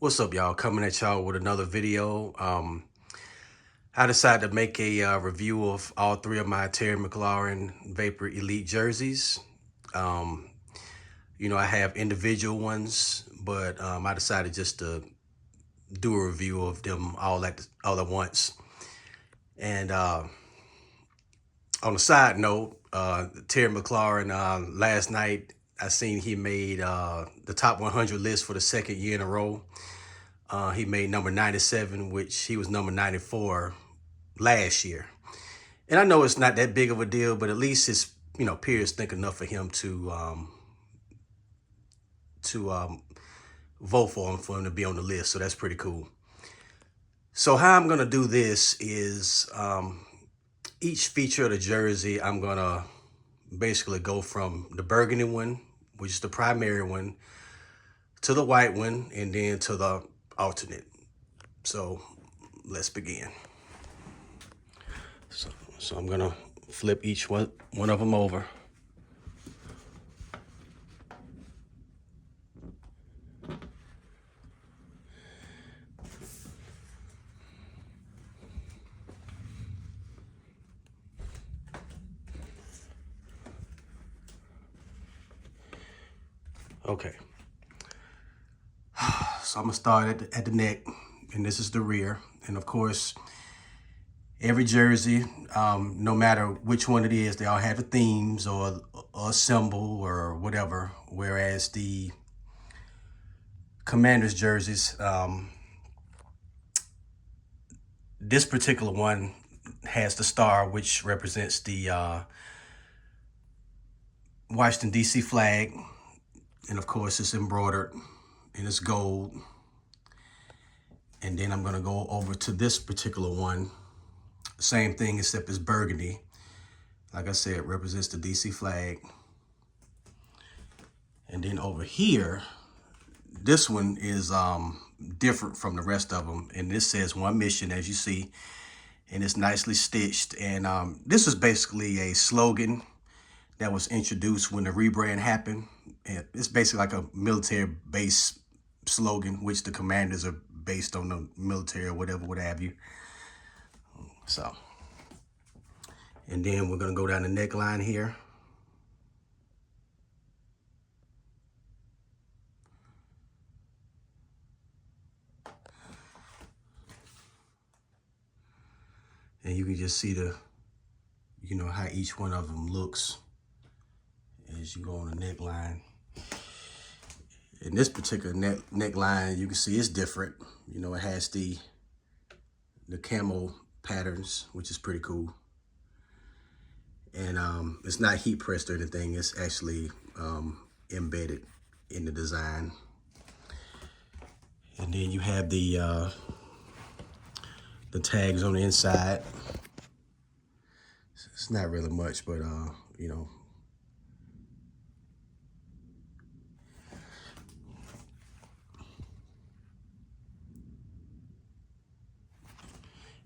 What's up, y'all? Coming at y'all with another video. I decided to make a review of all three of my Terry McLaurin Vapor Elite jerseys. Um, I have individual ones, but I decided just to do a review of them all at once. And on a side note, Terry McLaurin, last night I seen he made the top 100 list for the second year in a row. He made number 97, which he was number 94 last year. And I know it's not that big of a deal, but at least his peers think enough for him to vote for him to be on the list. So that's pretty cool. So how I'm gonna do this is each feature of the jersey, I'm gonna basically go from the burgundy one, which is the primary one, to the white one, and then to the alternate. So let's begin. So I'm gonna flip each one of them over. Okay. So I'm gonna start at the neck, and this is the rear. And of course, every jersey, no matter which one it is, they all have the themes or a symbol or whatever. Whereas the Commanders jerseys, this particular one has the star, which represents the Washington, D.C. flag. And of course, it's embroidered and it's gold. And then I'm gonna go over to this particular one. Same thing, except it's burgundy. Like I said, it represents the DC flag. And then over here, this one is different from the rest of them. And this says One Mission, as you see. And it's nicely stitched. And this is basically a slogan that was introduced when the rebrand happened. And it's basically like a military base slogan, which the Commanders are based on the military or whatever, what have you. So, and then we're gonna go down the neckline here. And you can just see how each one of them looks as you go on the neckline. In this particular neckline, you can see it's different. It has the camo patterns, which is pretty cool. And it's not heat pressed or anything. It's actually embedded in the design. And then you have the tags on the inside. It's not really much, but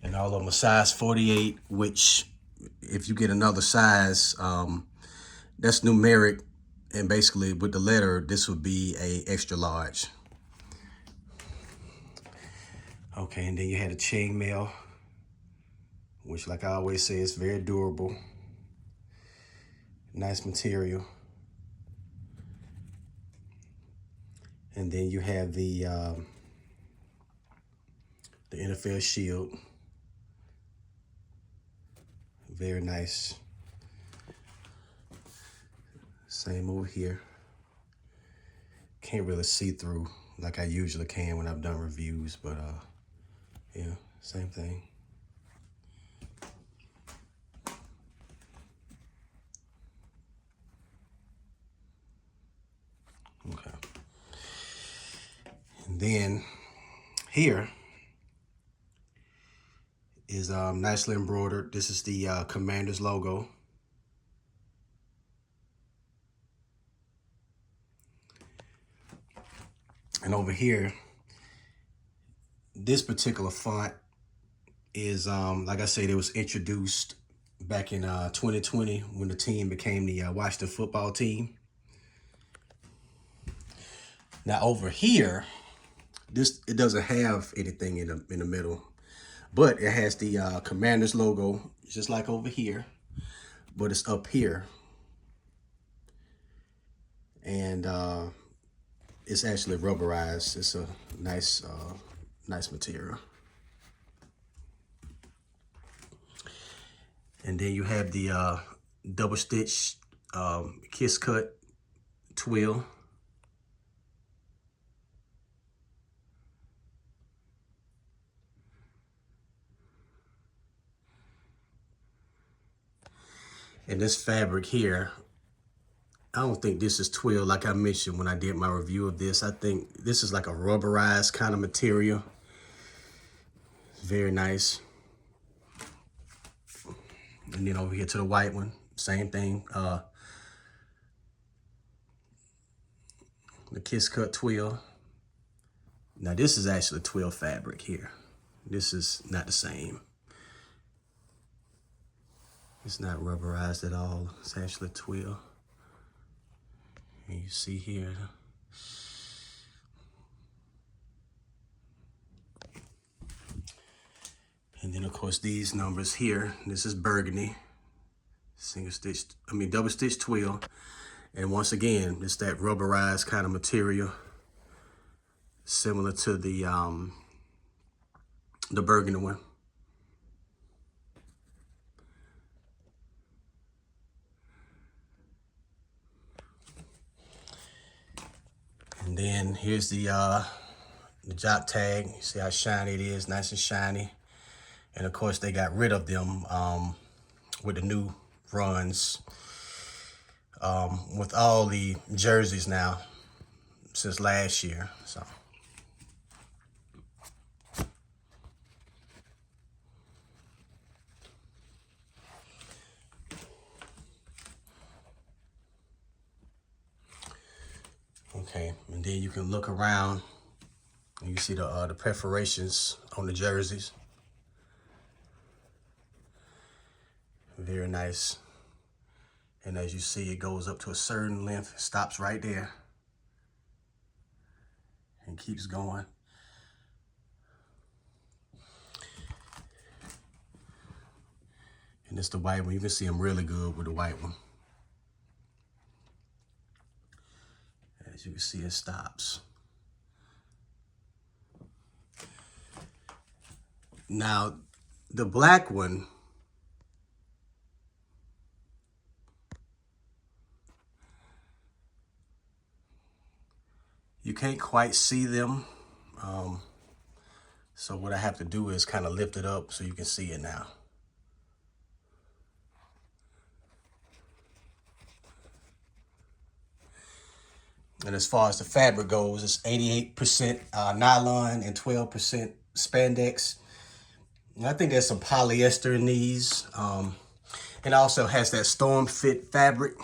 and all of them are size 48, which if you get another size, that's numeric, and basically with the letter, this would be a extra large. Okay, and then you had a chainmaille, which, like I always say, is very durable. Nice material. And then you have the NFL shield. Very nice. Same over here. Can't really see through like I usually can when I've done reviews, but yeah, same thing. Okay. And then here is nicely embroidered. This is the Commanders logo. And over here, this particular font is, like I said, it was introduced back in 2020 when the team became the Washington football team. Now over here, This, it doesn't have anything in the middle, but it has the Commander's logo, just like over here, but it's up here. And it's actually rubberized. It's a nice, nice material. And then you have the double stitch kiss cut twill. And this fabric here, I don't think this is twill like I mentioned when I did my review of this. I think this is like a rubberized kind of material. Very nice. And then over here to the white one, same thing. The kiss cut twill. Now this is actually twill fabric here. This is not the same. It's not rubberized at all. It's actually twill. And you see here. And then of course these numbers here, this is Burgundy. Double stitch twill. And once again, it's that rubberized kind of material, similar to the Burgundy one. And then here's the Jock tag. You see how shiny it is, nice and shiny. And of course they got rid of them with the new runs. With all the jerseys now since last year, so. Okay, and then you can look around and you see the perforations on the jerseys. Very nice. And as you see, it goes up to a certain length, stops right there, and keeps going. And it's the white one. You can see them really good with the white one. As you can see, it stops. Now, the black one, you can't quite see them. So what I have to do is kind of lift it up so you can see it now. And as far as the fabric goes, it's 88% nylon and 12% spandex. And I think there's some polyester in these. It also has that storm fit fabric,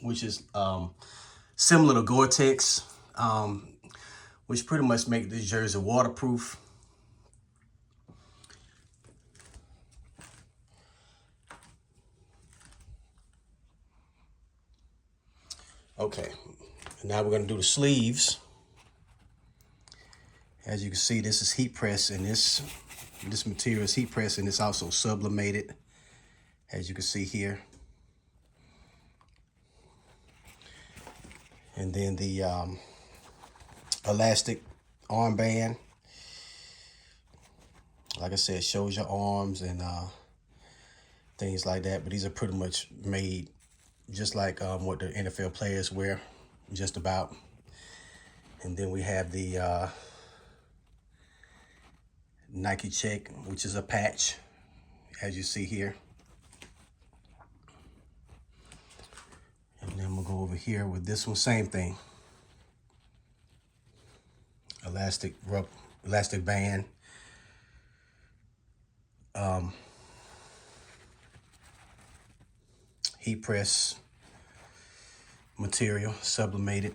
which is similar to Gore-Tex, which pretty much make this jersey waterproof. Okay, now we're gonna do the sleeves. As you can see, this is heat press, and this material is heat press, and it's also sublimated, as you can see here. And then the elastic armband, like I said, shows your arms and things like that. But these are pretty much made just like what the NFL players wear, just about. And then we have the Nike check, which is a patch, as you see here. And then we'll go over here with this one, same thing. Elastic band. Heat press material, sublimated.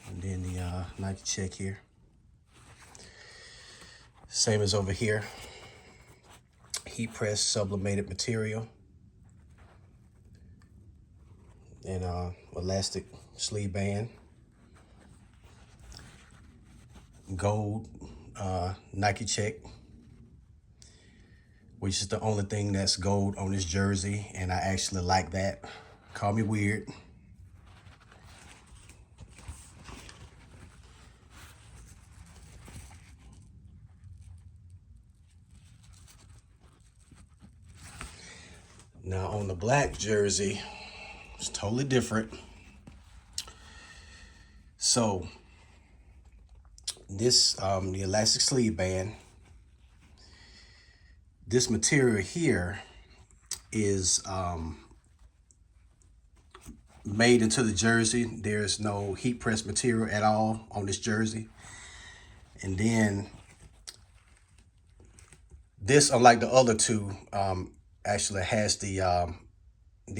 And then the Nike check here. Same as over here. Heat press, sublimated material. And elastic sleeve band. gold Nike check, which is the only thing that's gold on this jersey, and I actually like that. Call me weird. Now on the black jersey, it's totally different. So this, the elastic sleeve band, this material here is made into the jersey. There's no heat press material at all on this jersey. And then this, unlike the other two, actually has the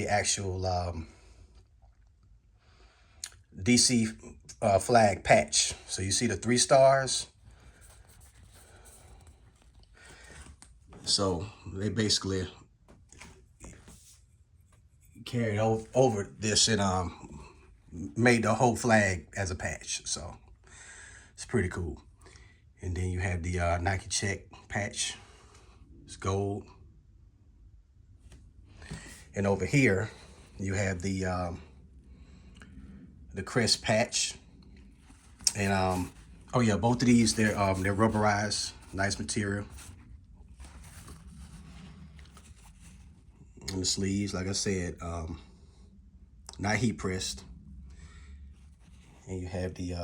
actual DC flag patch. So you see the 3 stars. So they basically carried over this and made the whole flag as a patch. So it's pretty cool. And then you have the Nike check patch. It's gold. And over here you have the Crest patch. And oh yeah, both of these, they're rubberized, nice material. And the sleeves, like I said, not heat pressed. And you have the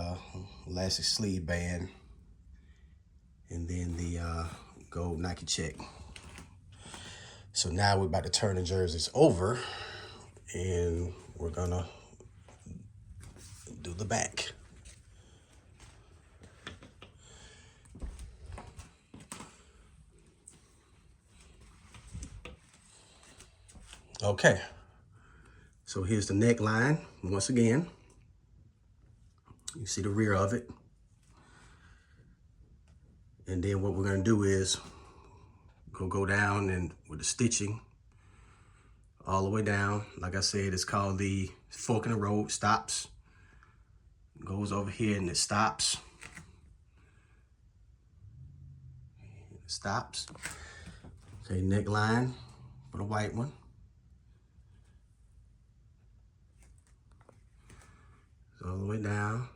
elastic sleeve band, and then the gold Nike check. So now we're about to turn the jerseys over, and we're gonna do the back. Okay, so here's the neckline once again. You see the rear of it. And then what we're gonna do is go down and with the stitching all the way down. Like I said, it's called the fork in the road, stops. Goes over here and it stops. It stops. Okay, neckline for the white one. All the way down,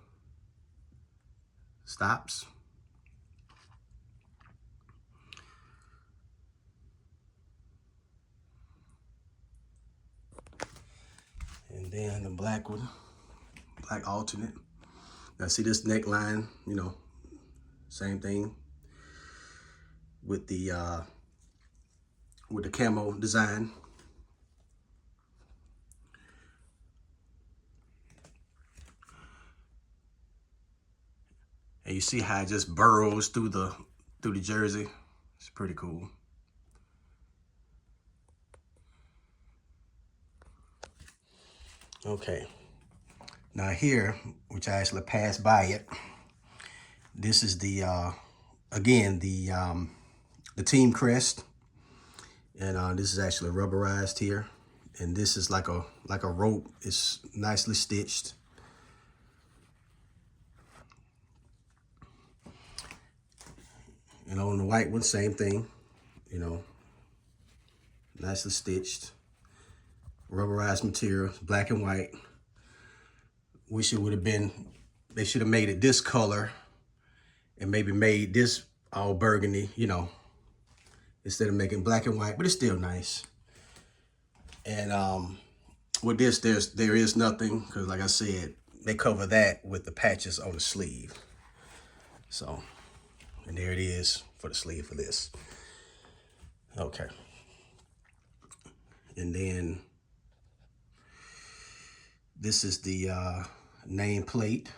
stops. And then the black one, black alternate. Now see this neckline, you know, same thing with the camo design. And you see how it just burrows through the jersey. It's pretty cool. Okay. Now here, which I actually passed by it, this is the again the team crest, and this is actually rubberized here, and this is like a rope. It's nicely stitched. And on the white one, same thing, you know, nicely stitched, rubberized material, black and white. Wish it would have been, they should have made it this color and maybe made this all burgundy, you know, instead of making black and white, but it's still nice. And with this, there is nothing, because like I said, they cover that with the patches on the sleeve. So, and there it is for the sleeve for this. Okay. And then this is the nameplate.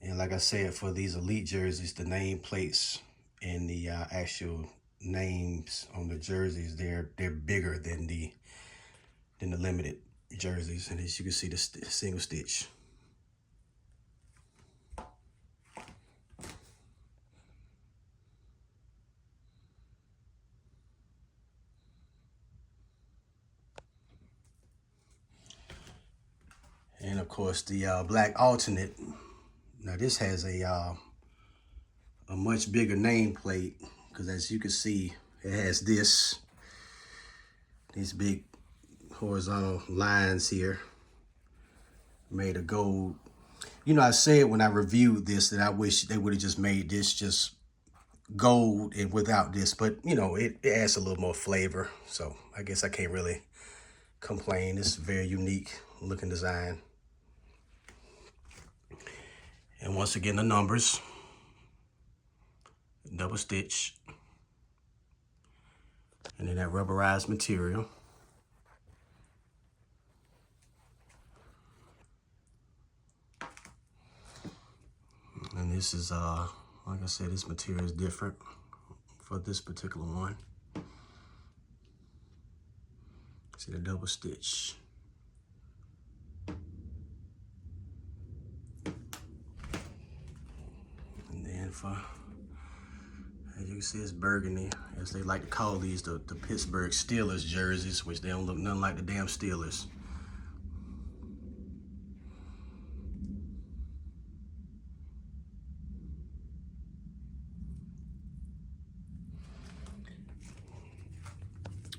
And like I said, for these elite jerseys, the nameplates and the actual names on the jerseys, they're bigger than the limited jerseys. And as you can see, the single stitch. And of course, the black alternate Now this has a much bigger nameplate, because as you can see, it has these big horizontal lines here made of gold. You know, I said when I reviewed this that I wish they would have just made this just gold and without this, but you know, it adds a little more flavor. So I guess I can't really complain. It's a very unique looking design. And once again, the numbers, double stitch, and then that rubberized material. And this is, like I said, this material is different for this particular one. See the double stitch. And then for, as you can see, it's Burgundy, as they like to call these, the Pittsburgh Steelers jerseys, which they don't look nothing like the damn Steelers.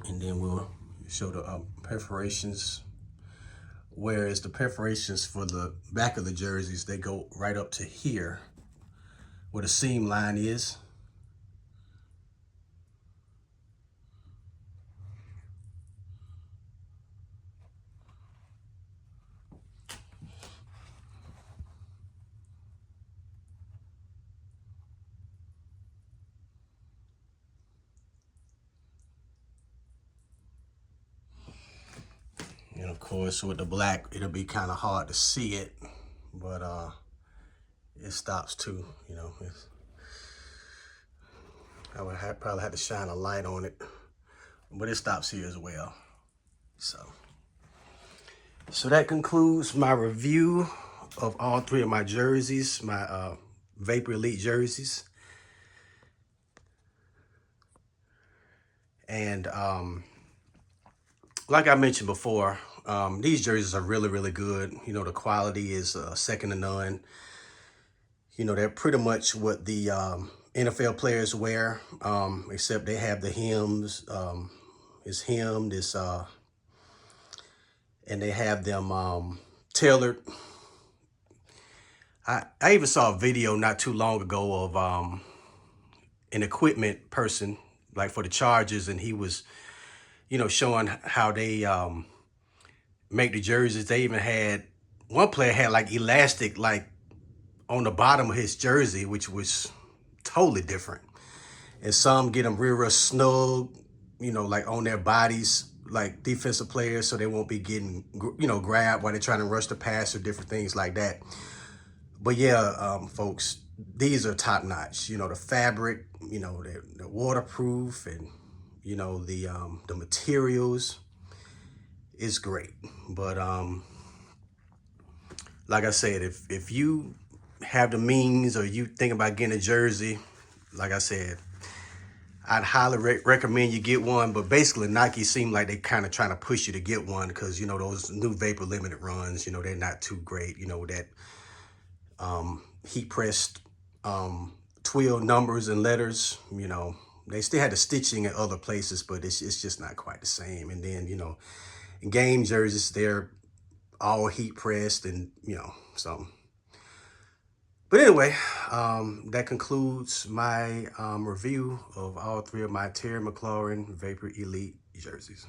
And then we'll show the perforations, whereas the perforations for the back of the jerseys, they go right up to here where the seam line is. And of course, with the black, it'll be kind of hard to see it, but it stops too, you know. I would probably have to shine a light on it, but it stops here as well. So that concludes my review of all three of my jerseys, my Vapor Elite jerseys. And like I mentioned before, these jerseys are really, really good. You know, the quality is second to none. You know, they're pretty much what the NFL players wear, except they have the hems. It's hemmed, and they have them tailored. I even saw a video not too long ago of an equipment person, like for the Chargers, and he was, you know, showing how they make the jerseys. They even had, one player had like elastic like on the bottom of his jersey, which was totally different. And some get them real snug, you know, like on their bodies, like defensive players, so they won't be getting, you know, grabbed while they're trying to rush the pass or different things like that. But yeah, folks, these are top notch. You know, the fabric, you know, they're waterproof, and you know, the materials is great. But like I said, if you have the means or you think about getting a jersey, like I said, I'd highly recommend you get one. But basically, Nike seem like they kind of trying to push you to get one, because you know those new Vapor limited runs, you know, they're not too great. You know, that heat pressed twill numbers and letters, you know, they still had the stitching in other places, but it's just not quite the same. And then, you know, game jerseys, they're all heat pressed, and you know, so. But anyway, that concludes my review of all three of my Terry McLaurin Vapor Elite jerseys.